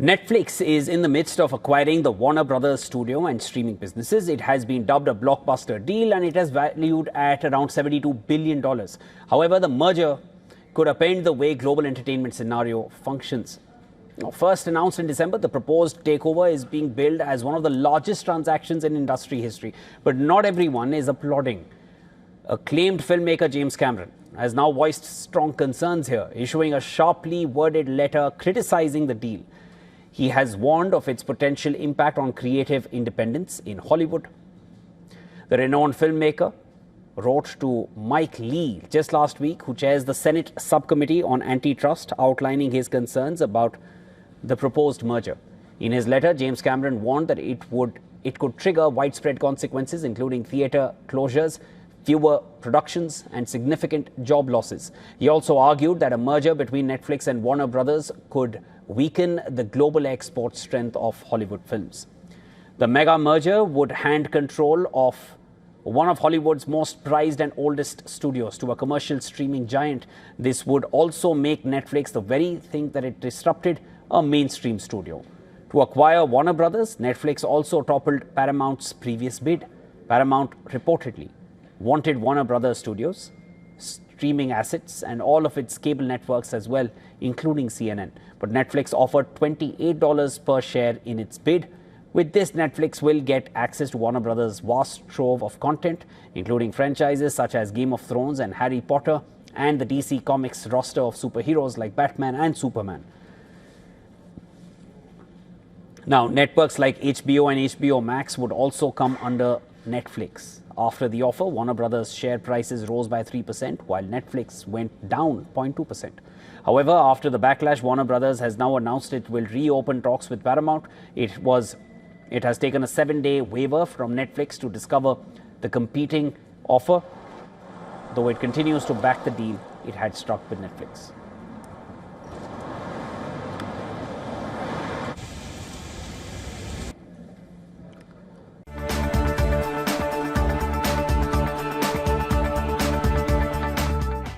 Netflix is in the midst of acquiring the Warner Brothers studio and streaming businesses. It has been dubbed a blockbuster deal and it is valued at around $72 billion. However, the merger could upend the way global entertainment scenario functions. First announced in December, the proposed takeover is being billed as one of the largest transactions in industry history. But not everyone is applauding. Acclaimed filmmaker James Cameron has now voiced strong concerns here, issuing a sharply worded letter criticizing the deal. He has warned of its potential impact on creative independence in Hollywood. The renowned filmmaker wrote to Mike Lee just last week, who chairs the Senate Subcommittee on Antitrust, outlining his concerns about the proposed merger. In his letter, James Cameron warned that it could trigger widespread consequences, including theatre closures, fewer productions, and significant job losses. He also argued that a merger between Netflix and Warner Brothers could weaken the global export strength of Hollywood films. The mega merger would hand control of one of Hollywood's most prized and oldest studios to a commercial streaming giant. This would also make Netflix the very thing that it disrupted, a mainstream studio. To acquire Warner Brothers, Netflix also toppled Paramount's previous bid. Paramount reportedly wanted Warner Brothers studios, streaming assets, and all of its cable networks as well, including CNN. But Netflix offered $28 per share in its bid. With this, Netflix will get access to Warner Brothers' vast trove of content, including franchises such as Game of Thrones and Harry Potter, and the DC Comics roster of superheroes like Batman and Superman. Now, networks like HBO and HBO Max would also come under Netflix. After the offer, Warner Brothers' share prices rose by 3%, while Netflix went down 0.2%. However, after the backlash, Warner Brothers has now announced it will reopen talks with Paramount. It has taken a 7-day waiver from Netflix to discover the competing offer, though it continues to back the deal it had struck with Netflix.